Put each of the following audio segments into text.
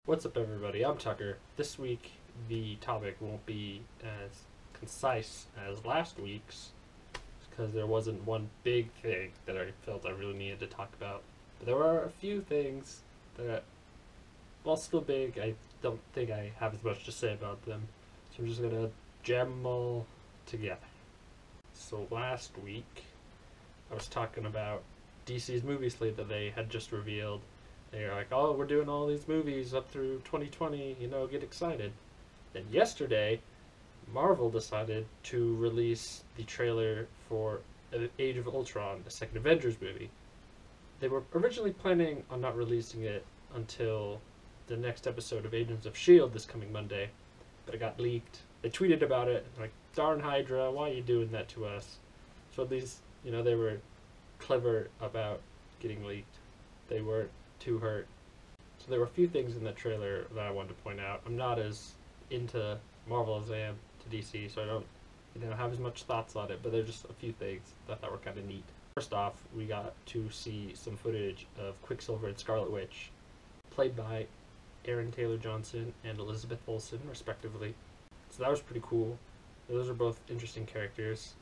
What's up, everybody? I'm Tucker. This week, the topic won't be as concise as last week's because there wasn't one big thing that I felt I really needed to talk about. But there are a few things that, while still big, I don't think I have as much to say about them. So I'm just going to jam them all together. So last week, I was talking about DC's movie slate that they had just revealed. They're like, oh, we're doing all these movies up through 2020, get excited. Then yesterday, Marvel decided to release the trailer for Age of Ultron, the second Avengers movie. They were originally planning on not releasing it until the next episode of Agents of S.H.I.E.L.D. this coming Monday, but it got leaked. They tweeted about it, like, darn Hydra, why are you doing that to us? So at least, they were clever about getting leaked. They weren't too hurt. So there were a few things in that trailer that I wanted to point out. I'm not as into Marvel as I am to DC, so I don't have as much thoughts on it, but there's just a few things that I thought were kind of neat. First off, we got to see some footage of Quicksilver and Scarlet Witch, played by Aaron Taylor Johnson and Elizabeth Olsen, respectively. So that was pretty cool. Those are both interesting characters.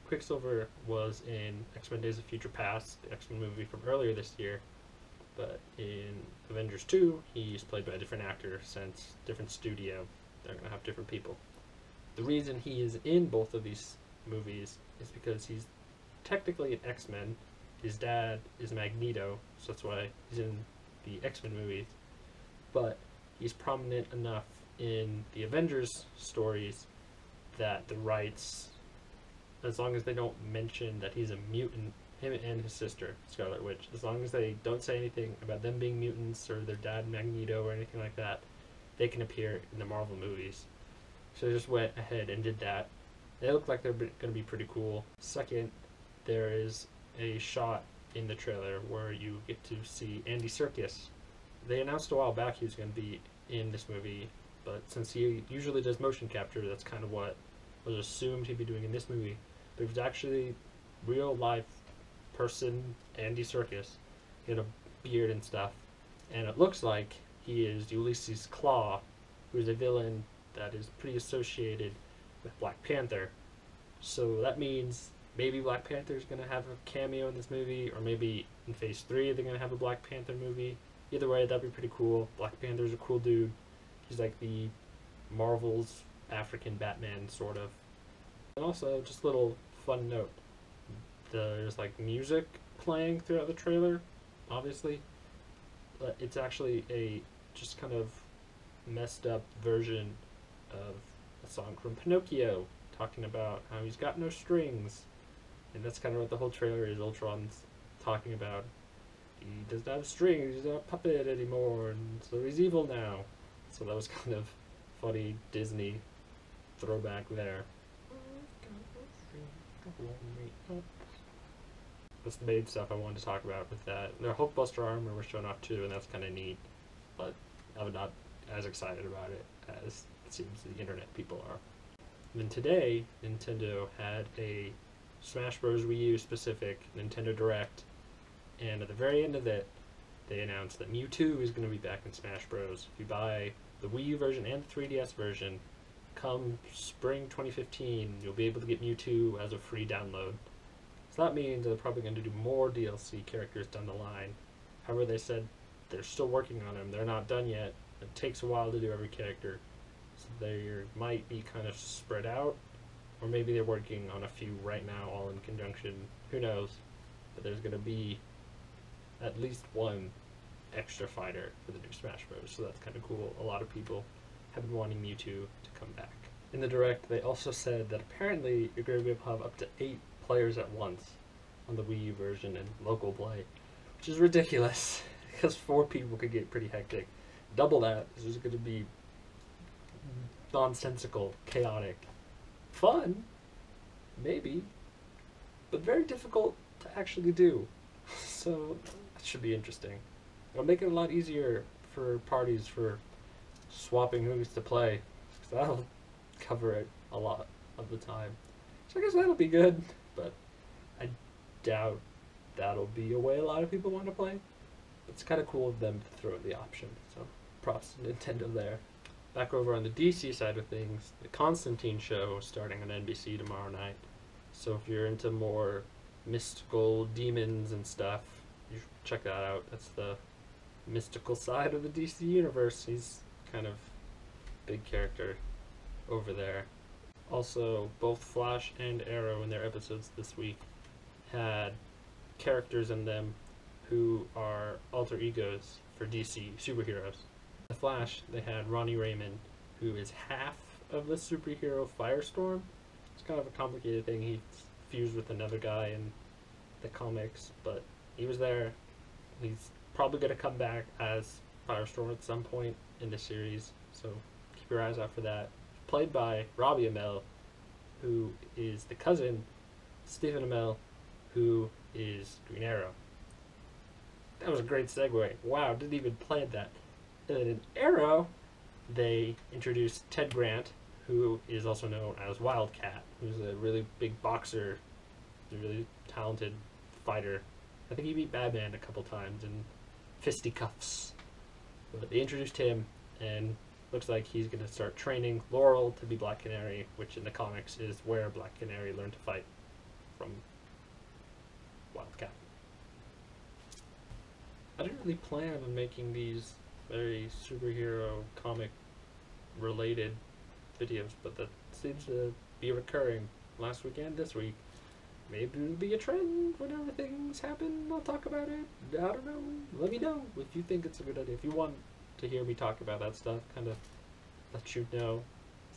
Quicksilver was in X-Men Days of Future Past, the X-Men movie from earlier this year, but in Avengers 2, he's played by a different actor since different studio. They're going to have different people. The reason he is in both of these movies is because he's technically an X-Men. His dad is Magneto, so that's why he's in the X-Men movies. But he's prominent enough in the Avengers stories that the rights, as long as they don't mention that he's a mutant, him and his sister, Scarlet Witch, as long as they don't say anything about them being mutants or their dad Magneto or anything like that, they can appear in the Marvel movies. So they just went ahead and did that. They look like they're going to be pretty cool. Second, there is a shot in the trailer where you get to see Andy Serkis. They announced a while back he was going to be in this movie, but since he usually does motion capture, that's kind of what was assumed he'd be doing in this movie. But it was actually real life person Andy Serkis. He had a beard and stuff, and it looks like he is Ulysses Klaue, who's a villain that is pretty associated with Black Panther. So that means maybe Black Panther's going to have a cameo in this movie, or maybe in Phase 3 they're going to have a Black Panther movie. Either way, that'd be pretty cool. Black Panther's a cool dude. He's like the Marvel's African Batman, sort of. And also, just a little fun note. There's like music playing throughout the trailer, obviously. But it's actually a just kind of messed up version of a song from Pinocchio, talking about how he's got no strings. And that's kind of what the whole trailer is. Ultron's talking about he doesn't have strings, he's not a puppet anymore, and so he's evil now. So that was kind of funny Disney throwback there. That's the main stuff I wanted to talk about with that. Their Hulkbuster armor was shown off too, and that's kind of neat, but I'm not as excited about it as it seems the internet people are. And then today, Nintendo had a Smash Bros. Wii U specific Nintendo Direct, and at the very end of it, they announced that Mewtwo is going to be back in Smash Bros. If you buy the Wii U version and the 3DS version, come spring 2015, you'll be able to get Mewtwo as a free download. So that means they're probably going to do more DLC characters down the line. However, they said they're still working on them. They're not done yet. It takes a while to do every character. So they might be kind of spread out, or maybe they're working on a few right now all in conjunction. Who knows? But there's going to be at least one extra fighter for the new Smash Bros. So that's kind of cool. A lot of people have been wanting Mewtwo to come back. In the Direct, they also said that apparently you're going to be able to have up to 8 players at once on the Wii U version and local play, which is ridiculous because 4 people could get pretty hectic. Double that is just going to be nonsensical, chaotic, fun, maybe, but very difficult to actually do. So that should be interesting. It'll make it a lot easier for parties for swapping who's to play, because that'll cover it a lot of the time. So I guess that'll be good, but I doubt that'll be a way a lot of people want to play. It's kind of cool of them to throw in the option, so props to Nintendo there. Back over on the DC side of things, the Constantine show starting on NBC tomorrow night. So if you're into more mystical demons and stuff, you should check that out. That's the mystical side of the DC universe. He's kind of big character over there. Also, both Flash and Arrow in their episodes this week had characters in them who are alter egos for DC superheroes. The Flash, they had Ronnie Raymond, who is half of the superhero Firestorm. It's kind of a complicated thing. He's fused with another guy in the comics, but he was there. He's probably going to come back as Firestorm at some point in the series, so keep your eyes out for that. Played by Robbie Amell, who is the cousin Stephen Amell, who is Green Arrow. That was a great segue. Wow, didn't even plan that. And then in Arrow, they introduced Ted Grant, who is also known as Wildcat, who's a really big boxer, a really talented fighter. I think he beat Batman a couple times in fisticuffs. But they introduced him, and looks like he's going to start training Laurel to be Black Canary, which in the comics is where Black Canary learned to fight from Wildcat. I didn't really plan on making these very superhero comic related videos, but that seems to be recurring last week and this week. Maybe it'll be a trend whenever things happen. I'll talk about it. I don't know. Let me know if you think it's a good idea. If you want to hear me talk about that stuff, kind of let you know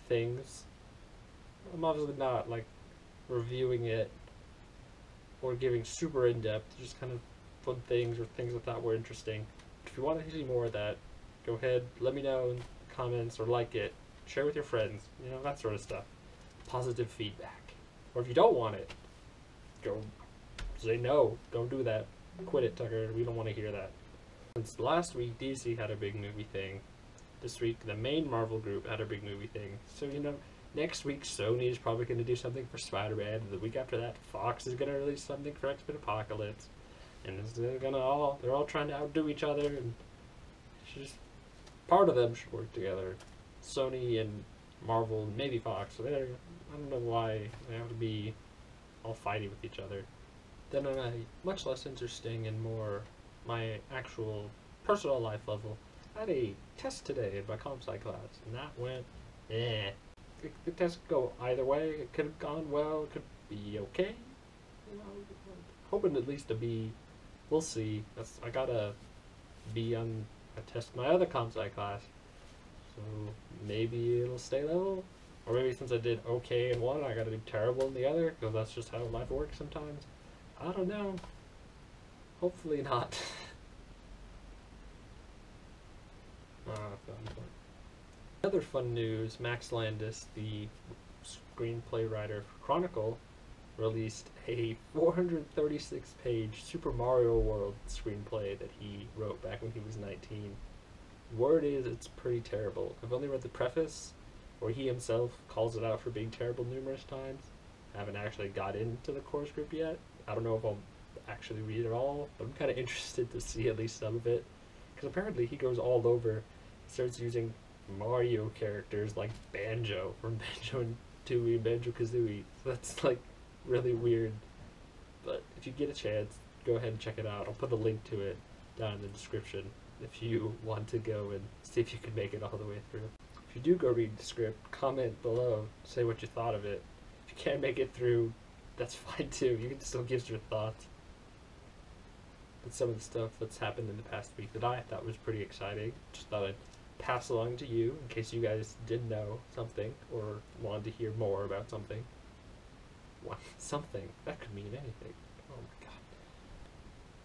things. I'm obviously not like reviewing it or giving super in-depth, just kind of fun things or things I thought were interesting. If you want to see more of that, go ahead, let me know in the comments or like it, share with your friends, you know, that sort of stuff. Positive feedback. Or if you don't want it, go say no, don't do that. Quit it, Tucker, we don't want to hear that. Since last week, DC had a big movie thing. This week, the main Marvel group had a big movie thing. So, you know, next week, Sony is probably going to do something for Spider-Man. The week after that, Fox is going to release something for X-Men Apocalypse. And they're all trying to outdo each other, and it's just part of them should work together. Sony and Marvel, and maybe Fox. So I don't know why they have to be all fighty with each other. Then on a much less interesting and more my actual personal life level, I had a test today in my comp sci class, and that went, The test could go either way. It could have gone well. It could be okay. You know, hoping at least to be. We'll see. I got a B on a test in my other comp sci class, so maybe it'll stay level. Or maybe since I did okay in one, I gotta do terrible in the other, because that's just how life works sometimes. I don't know. Hopefully not. Fun. Other fun news, Max Landis, the screenplay writer for Chronicle, released a 436-page Super Mario World screenplay that he wrote back when he was 19. Word is it's pretty terrible. I've only read the preface, where he himself calls it out for being terrible numerous times. I haven't actually got into the core script yet. I don't know if I'll actually read it all, but I'm kind of interested to see at least some of it. Because apparently he goes all over, starts using Mario characters like Banjo from Banjo and Tooie and Banjo-Kazooie. So that's like really weird. But if you get a chance, go ahead and check it out. I'll put a link to it down in the description if you want to go and see if you can make it all the way through. If you do go read the script, comment below, say what you thought of it. If you can't make it through, that's fine too. You can still give your thoughts. But some of the stuff that's happened in the past week that I thought was pretty exciting, just thought I'd pass along to you in case you guys did know something or wanted to hear more about something. Something. That could mean anything. Oh my god.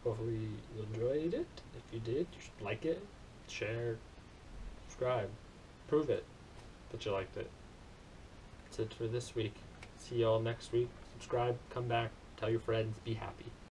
Hopefully you enjoyed it. If you did, you should like it, share, subscribe. Prove it that you liked it. That's it for this week. See y'all next week. Subscribe, come back, tell your friends, be happy.